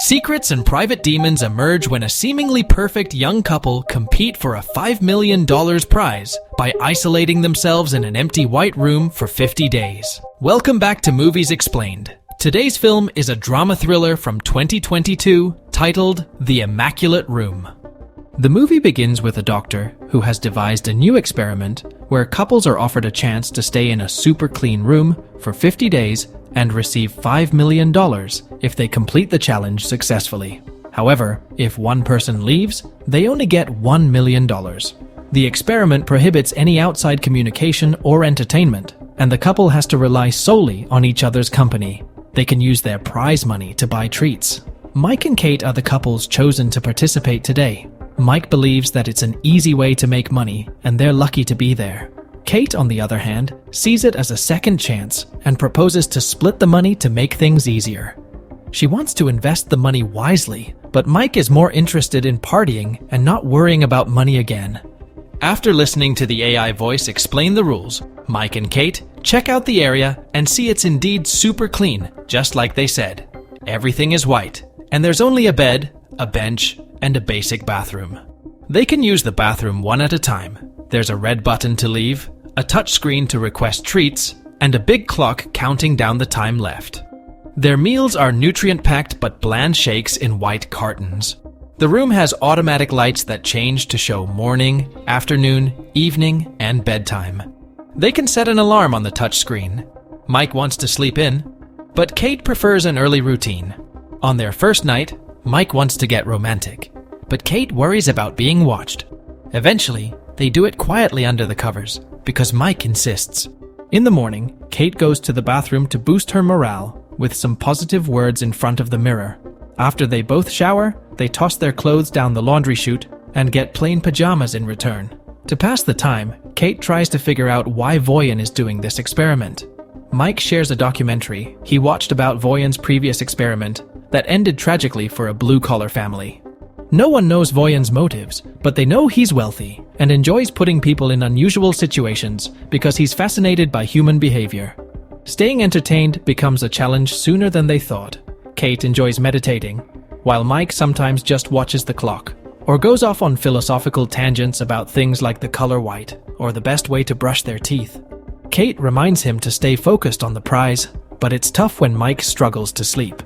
Secrets and private demons emerge when a seemingly perfect young couple compete for a $5 million prize by isolating themselves in an empty white room for 50 days. Welcome back to Movies Explained. Today's film is a drama thriller from 2022 titled The Immaculate Room. The movie begins with a doctor who has devised a new experiment where couples are offered a chance to stay in a super clean room for 50 days and receive $5 million if they complete the challenge successfully. However, if one person leaves, they only get $1 million. The experiment prohibits any outside communication or entertainment, and the couple has to rely solely on each other's company. They can use their prize money to buy treats. Mike and Kate are the couples chosen to participate today. Mike believes that it's an easy way to make money, and they're lucky to be there. Kate, on the other hand, sees it as a second chance and proposes to split the money to make things easier. She wants to invest the money wisely, but Mike is more interested in partying and not worrying about money again. After listening to the AI voice explain the rules, Mike and Kate check out the area and see it's indeed super clean, just like they said. Everything is white, and there's only a bed, a bench, and a basic bathroom. They can use the bathroom one at a time. There's a red button to leave, a touchscreen to request treats, and a big clock counting down the time left. Their meals are nutrient-packed but bland shakes in white cartons. The room has automatic lights that change to show morning, afternoon, evening, and bedtime. They can set an alarm on the touchscreen. Mike wants to sleep in, but Kate prefers an early routine. On their first night, Mike wants to get romantic, but Kate worries about being watched. Eventually, they do it quietly under the covers, because Mike insists. In the morning, Kate goes to the bathroom to boost her morale with some positive words in front of the mirror. After they both shower, they toss their clothes down the laundry chute and get plain pajamas in return. To pass the time, Kate tries to figure out why Voyan is doing this experiment. Mike shares a documentary he watched about Voyan's previous experiment that ended tragically for a blue-collar family. No one knows Voyan's motives, but they know he's wealthy and enjoys putting people in unusual situations because he's fascinated by human behavior. Staying entertained becomes a challenge sooner than they thought. Kate enjoys meditating, while Mike sometimes just watches the clock or goes off on philosophical tangents about things like the color white or the best way to brush their teeth. Kate reminds him to stay focused on the prize, but it's tough when Mike struggles to sleep.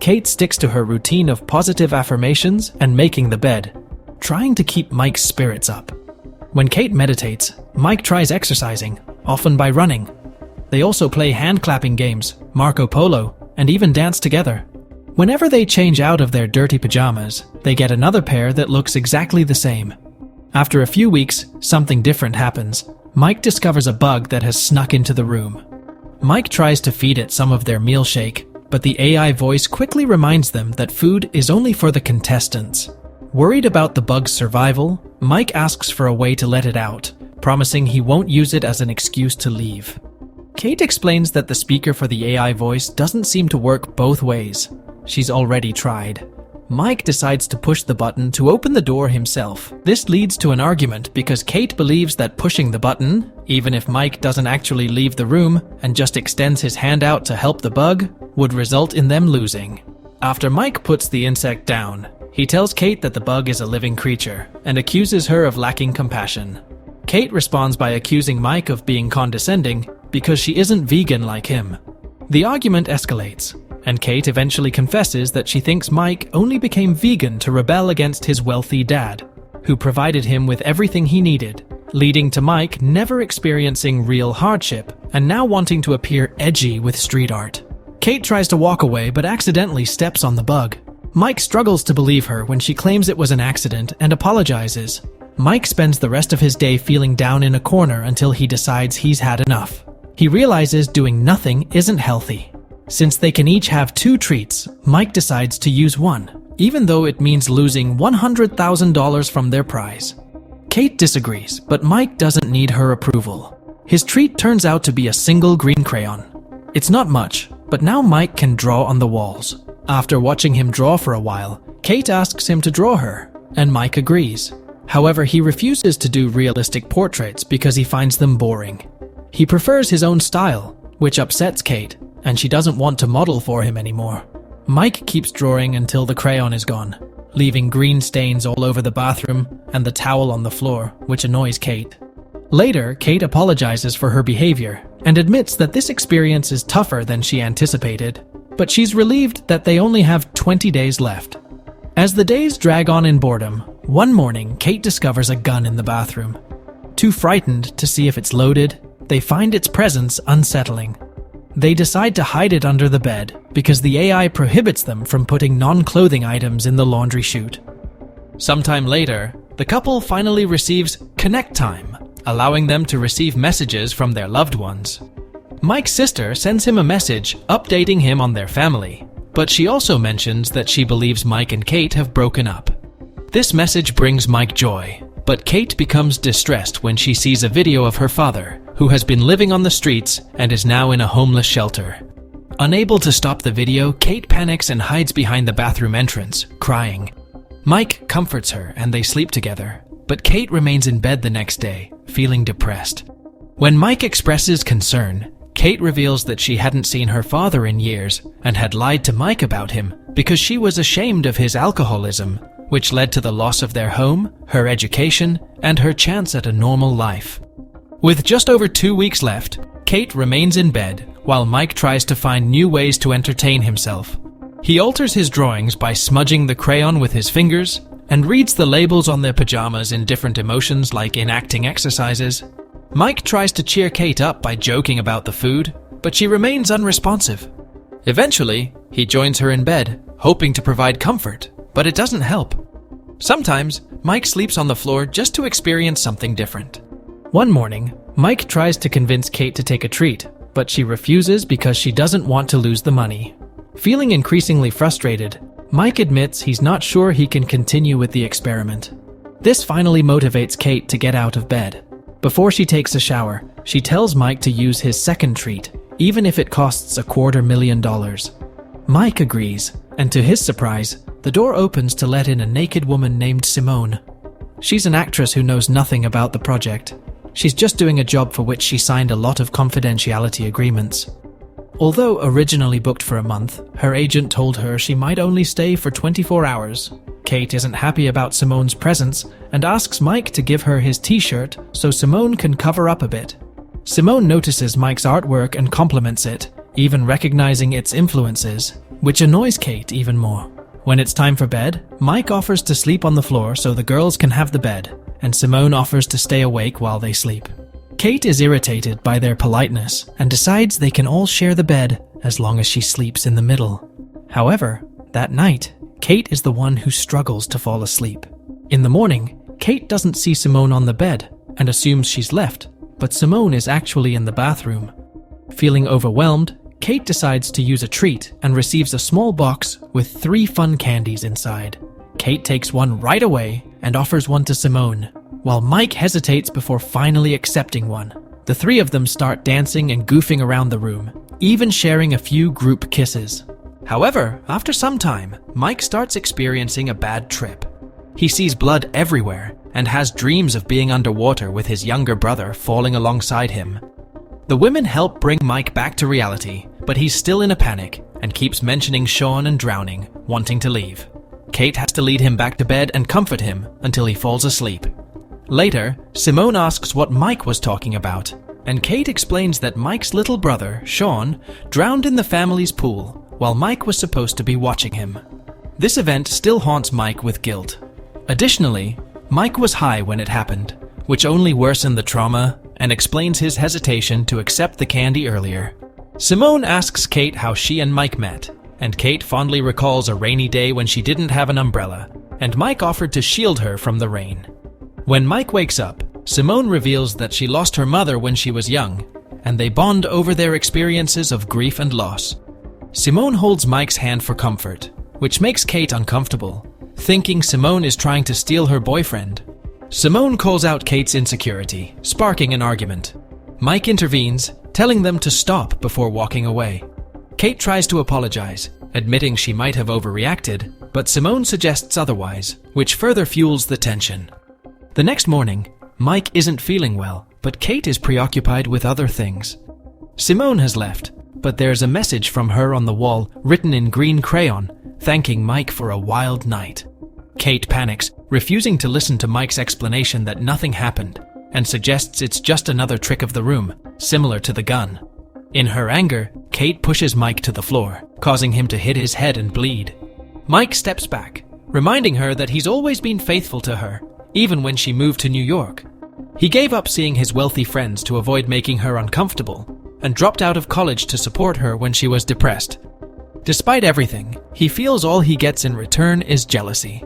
Kate sticks to her routine of positive affirmations and making the bed, trying to keep Mike's spirits up. When Kate meditates, Mike tries exercising, often by running. They also play hand-clapping games, Marco Polo, and even dance together. Whenever they change out of their dirty pajamas, they get another pair that looks exactly the same. After a few weeks, something different happens. Mike discovers a bug that has snuck into the room. Mike tries to feed it some of their meal shake, but the AI voice quickly reminds them that food is only for the contestants. Worried about the bug's survival, Mike asks for a way to let it out, promising he won't use it as an excuse to leave. Kate explains that the speaker for the AI voice doesn't seem to work both ways. She's already tried. Mike decides to push the button to open the door himself. This leads to an argument because Kate believes that pushing the button, even if Mike doesn't actually leave the room and just extends his hand out to help the bug, would result in them losing. After Mike puts the insect down, he tells Kate that the bug is a living creature and accuses her of lacking compassion. Kate responds by accusing Mike of being condescending because she isn't vegan like him. The argument escalates, and Kate eventually confesses that she thinks Mike only became vegan to rebel against his wealthy dad, who provided him with everything he needed, leading to Mike never experiencing real hardship and now wanting to appear edgy with street art. Kate tries to walk away but accidentally steps on the bug. Mike struggles to believe her when she claims it was an accident and apologizes. Mike spends the rest of his day feeling down in a corner until he decides he's had enough. He realizes doing nothing isn't healthy. Since they can each have 2 treats, Mike decides to use one, even though it means losing $100,000 from their prize. Kate disagrees, but Mike doesn't need her approval. His treat turns out to be a single green crayon. It's not much, but now Mike can draw on the walls. After watching him draw for a while, Kate asks him to draw her, and Mike agrees. However, he refuses to do realistic portraits because he finds them boring. He prefers his own style, which upsets Kate, and she doesn't want to model for him anymore. Mike keeps drawing until the crayon is gone, leaving green stains all over the bathroom and the towel on the floor, which annoys Kate. Later, Kate apologizes for her behavior and admits that this experience is tougher than she anticipated, but she's relieved that they only have 20 days left. As the days drag on in boredom, one morning Kate discovers a gun in the bathroom. Too frightened to see if it's loaded, they find its presence unsettling. They decide to hide it under the bed because the AI prohibits them from putting non-clothing items in the laundry chute. Sometime later, the couple finally receives connect time, allowing them to receive messages from their loved ones. Mike's sister sends him a message updating him on their family, but she also mentions that she believes Mike and Kate have broken up. This message brings Mike joy, but Kate becomes distressed when she sees a video of her father, who has been living on the streets and is now in a homeless shelter. Unable to stop the video, Kate panics and hides behind the bathroom entrance, crying. Mike comforts her and they sleep together, but Kate remains in bed the next day, feeling depressed. When Mike expresses concern, Kate reveals that she hadn't seen her father in years and had lied to Mike about him because she was ashamed of his alcoholism, which led to the loss of their home, her education, and her chance at a normal life. With just over 2 weeks left, Kate remains in bed while Mike tries to find new ways to entertain himself. He alters his drawings by smudging the crayon with his fingers and reads the labels on their pajamas in different emotions like enacting exercises. Mike tries to cheer Kate up by joking about the food, but she remains unresponsive. Eventually, he joins her in bed, hoping to provide comfort, but it doesn't help. Sometimes, Mike sleeps on the floor just to experience something different. One morning, Mike tries to convince Kate to take a treat, but she refuses because she doesn't want to lose the money. Feeling increasingly frustrated, Mike admits he's not sure he can continue with the experiment. This finally motivates Kate to get out of bed. Before she takes a shower, she tells Mike to use his second treat, even if it costs $250,000. Mike agrees, and to his surprise, the door opens to let in a naked woman named Simone. She's an actress who knows nothing about the project. She's just doing a job for which she signed a lot of confidentiality agreements. Although originally booked for a month, her agent told her she might only stay for 24 hours. Kate isn't happy about Simone's presence and asks Mike to give her his t-shirt so Simone can cover up a bit. Simone notices Mike's artwork and compliments it, even recognizing its influences, which annoys Kate even more. When it's time for bed, Mike offers to sleep on the floor so the girls can have the bed, and Simone offers to stay awake while they sleep. Kate is irritated by their politeness and decides they can all share the bed as long as she sleeps in the middle. However, that night, Kate is the one who struggles to fall asleep. In the morning, Kate doesn't see Simone on the bed and assumes she's left, but Simone is actually in the bathroom. Feeling overwhelmed, Kate decides to use a treat and receives a small box with 3 fun candies inside. Kate takes one right away and offers one to Simone, while Mike hesitates before finally accepting one. The 3 of them start dancing and goofing around the room, even sharing a few group kisses. However, after some time, Mike starts experiencing a bad trip. He sees blood everywhere and has dreams of being underwater with his younger brother falling alongside him. The women help bring Mike back to reality, but he's still in a panic and keeps mentioning Sean and drowning, wanting to leave. Kate has to lead him back to bed and comfort him until he falls asleep. Later, Simone asks what Mike was talking about, and Kate explains that Mike's little brother, Sean, drowned in the family's pool while Mike was supposed to be watching him. This event still haunts Mike with guilt. Additionally, Mike was high when it happened, which only worsened the trauma and explains his hesitation to accept the candy earlier. Simone asks Kate how she and Mike met, and Kate fondly recalls a rainy day when she didn't have an umbrella, and Mike offered to shield her from the rain. When Mike wakes up, Simone reveals that she lost her mother when she was young, and they bond over their experiences of grief and loss. Simone holds Mike's hand for comfort, which makes Kate uncomfortable, thinking Simone is trying to steal her boyfriend. Simone calls out Kate's insecurity, sparking an argument. Mike intervenes, telling them to stop before walking away. Kate tries to apologize, admitting she might have overreacted, but Simone suggests otherwise, which further fuels the tension. The next morning, Mike isn't feeling well, but Kate is preoccupied with other things. Simone has left, but there's a message from her on the wall written in green crayon, thanking Mike for a wild night. Kate panics, refusing to listen to Mike's explanation that nothing happened, and suggests it's just another trick of the room, similar to the gun. In her anger, Kate pushes Mike to the floor, causing him to hit his head and bleed. Mike steps back, reminding her that he's always been faithful to her, even when she moved to New York. He gave up seeing his wealthy friends to avoid making her uncomfortable, and dropped out of college to support her when she was depressed. Despite everything, he feels all he gets in return is jealousy.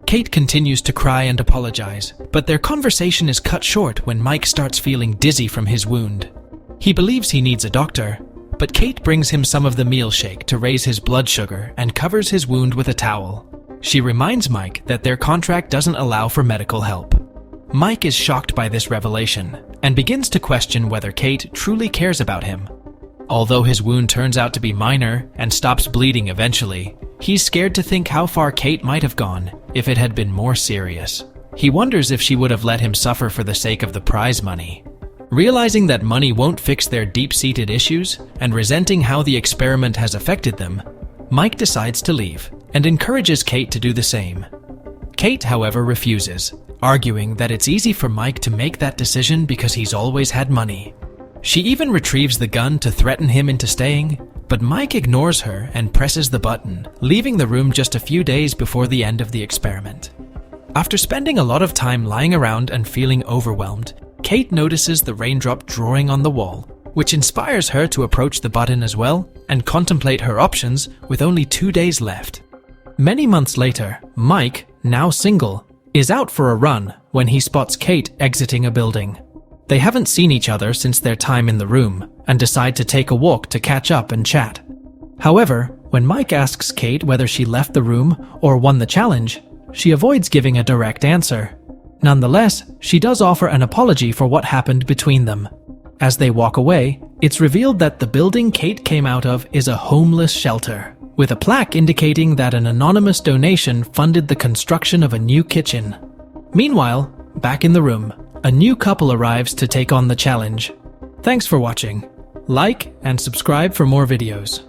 Kate continues to cry and apologize, but their conversation is cut short when Mike starts feeling dizzy from his wound. He believes he needs a doctor, but Kate brings him some of the meal shake to raise his blood sugar and covers his wound with a towel. She reminds Mike that their contract doesn't allow for medical help. Mike is shocked by this revelation and begins to question whether Kate truly cares about him. Although his wound turns out to be minor and stops bleeding eventually, he's scared to think how far Kate might have gone if it had been more serious. He wonders if she would have let him suffer for the sake of the prize money. Realizing that money won't fix their deep-seated issues and resenting how the experiment has affected them, Mike decides to leave and encourages Kate to do the same. Kate, however, refuses, arguing that it's easy for Mike to make that decision because he's always had money. She even retrieves the gun to threaten him into staying, but Mike ignores her and presses the button, leaving the room just a few days before the end of the experiment. After spending a lot of time lying around and feeling overwhelmed, Kate notices the raindrop drawing on the wall, which inspires her to approach the button as well and contemplate her options with only 2 days left. Many months later, Mike, now single, is out for a run when he spots Kate exiting a building. They haven't seen each other since their time in the room and decide to take a walk to catch up and chat. However, when Mike asks Kate whether she left the room or won the challenge, she avoids giving a direct answer. Nonetheless, she does offer an apology for what happened between them. As they walk away, it's revealed that the building Kate came out of is a homeless shelter, with a plaque indicating that an anonymous donation funded the construction of a new kitchen. Meanwhile, back in the room, a new couple arrives to take on the challenge. Thanks for watching. Like and subscribe for more videos.